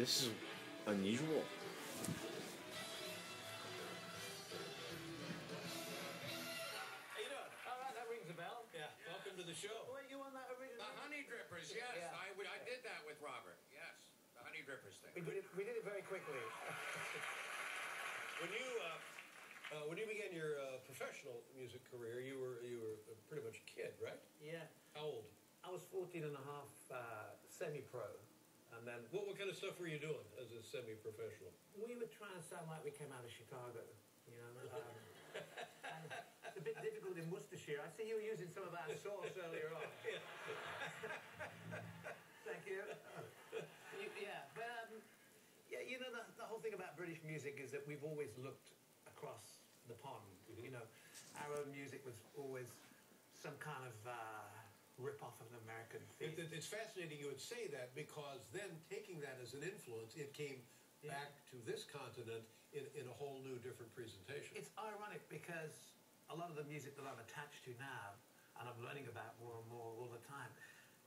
This is unusual. How you doing? All right, that rings a bell. Yeah, welcome to the show. Were you on that original? The Honey Drippers, yes. Yeah. I did that with Robert, yes. The Honey Drippers thing. We did it very quickly. When you began your professional music career, you were pretty much a kid, right? Yeah. How old? I was 14 and a half, semi-pro. And then What kind of stuff were you doing as a semi-professional? we were trying to sound like we came out of Chicago, you know. And it's a bit difficult in Worcestershire. I see you were using some of our sauce earlier on. Thank you. Yeah, but yeah, you know, the whole thing about British music is that we've always looked across the pond. You know, our own music was always some kind of rip-off of an American thing. It's fascinating you would say that, because then taking that as an influence, it came back to this continent in a whole new different presentation. It's ironic because a lot of the music that I'm attached to now, and I'm learning about more and more all the time,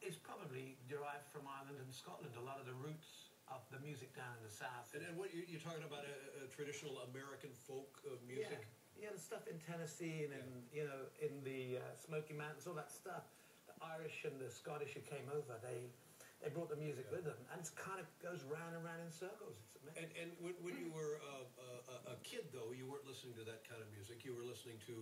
is probably derived from Ireland and Scotland. A lot of the roots of the music down in the south. And what you're talking about a traditional American folk music? Yeah, the stuff in Tennessee and in, you know, in the Smoky Mountains, all that stuff. The Irish and the Scottish who came over, they brought the music with them, and it kind of goes round and round in circles. It's amazing. And when you were a kid, though, you weren't listening to that kind of music. You were listening to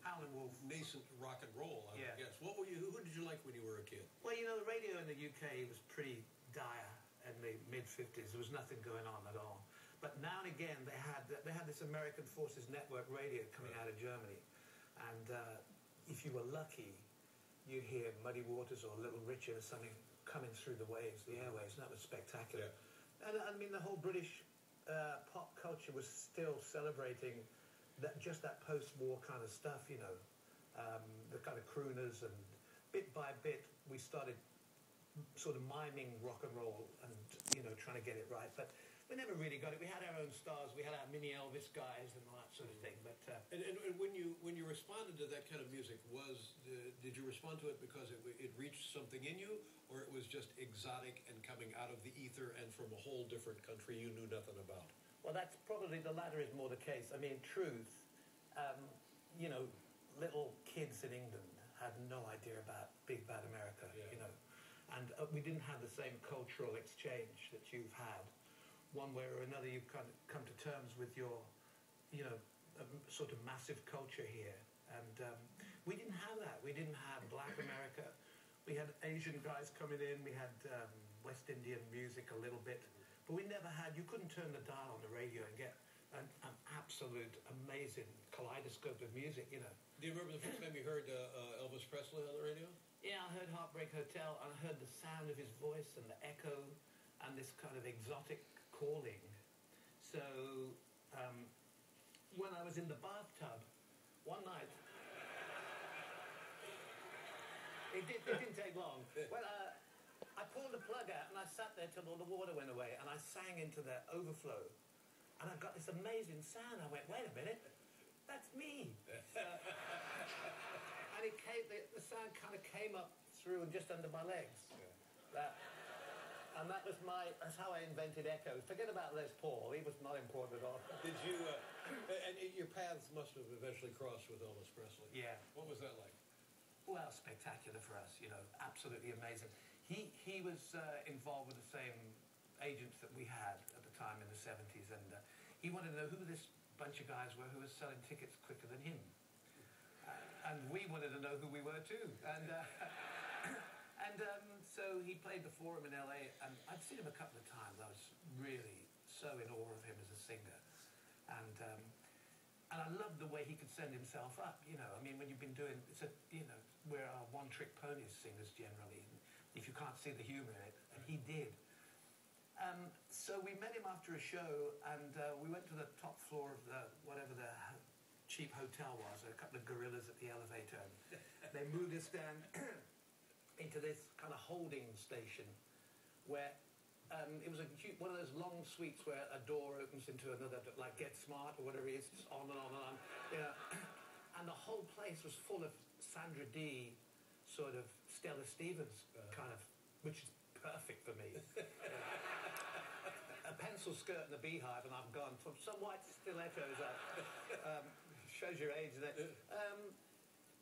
Howlin' Wolf. nascent rock and roll, I Yeah. would guess. Who did you like when you were a kid? Well, you know, the radio in the UK was pretty dire in the mid-50s. There was nothing going on at all. But now and again, they had this American Forces Network radio coming out of Germany. And if you were lucky, you'd hear Muddy Waters or Little Richard or something coming through the waves, the airwaves, and that was spectacular. Yeah. And I mean, the whole British pop culture was still celebrating just that post-war kind of stuff, you know, the kind of crooners, and bit by bit we started sort of miming rock and roll and, you know, trying to get it right. But we never really got it. We had our own stars. We had our mini Elvis guys and all that sort of thing. But And when you responded to that kind of music, did you respond to it because it reached something in you, or it was just exotic and coming out of the ether and from a whole different country you knew nothing about? well, that's probably the latter is more the case. I mean, truth, you know, little kids in England had no idea about big bad America, you know. And we didn't have the same cultural exchange that you've had. One way or another, you've kind of come to terms with your, you know, sort of massive culture here. And we didn't have that. We didn't have Black America. We had Asian guys coming in. We had West Indian music a little bit. But we never had, you couldn't turn the dial on the radio and get an absolute amazing kaleidoscope of music, you know. Do you remember the first time you heard Elvis Presley on the radio? Yeah, I heard Heartbreak Hotel, and I heard the sound of his voice and the echo and this kind of exotic calling. So when I was in the bathtub one night, it didn't take long. Well, I pulled the plug out and I sat there till all the water went away, and I sang into the overflow, and I got this amazing sound. I went, wait a minute, that's me. And it came, the sound kind of came up through and just under my legs. And that's how I invented echoes. Forget about Les Paul, he was not important at all. Did you, and your paths must have eventually crossed with Elvis Presley. Yeah. What was that like? Well, spectacular for us, you know, absolutely amazing. He was involved with the same agents that we had at the time in the 70s, and he wanted to know who this bunch of guys were who was selling tickets quicker than him. And we wanted to know who we were too. And so he played the Forum in LA, and I'd seen him a couple of times. I was really so in awe of him as a singer. And I loved the way he could send himself up, you know. I mean, when you've been doing, you know, we're one-trick ponies singers generally, if you can't see the humour in it, and he did. So we met him after a show, and we went to the top floor of whatever the cheap hotel was, a couple of gorillas at the elevator, and they moved us down into this kind of holding station where it was one of those long suites where a door opens into another, like Get Smart or whatever it is, just on and on and on. You know, and the whole place was full of Sandra Dee, sort of Stella Stevens kind of, which is perfect for me. skirt and the beehive, and I'm gone. Some white stilettos up. Shows your age there.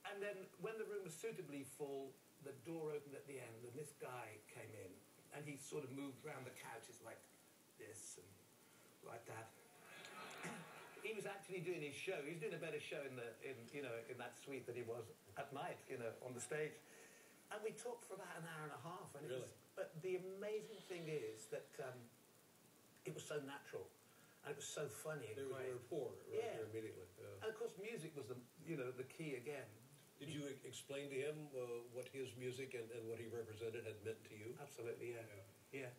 And then when the room was suitably full, the door opened at the end, and this guy came in, and he sort of moved around the couches like this and like that. He was actually doing his show. He was doing a better show in that suite than he was at night, on the stage. And we talked for about an hour and a half. And really? But the amazing thing is that it was so natural, and it was so funny. And there was a rapport right there immediately. Yeah. And of course, music was the key again. Did you explain to him what his music and what he represented had meant to you? Absolutely, yeah.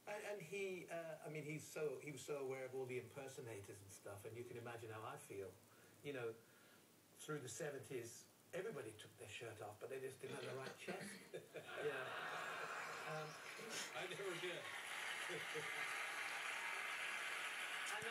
And he was so aware of all the impersonators and stuff, and you can imagine how I feel. Through the 70s, everybody took their shirt off, but they just didn't have the right chest. I never did.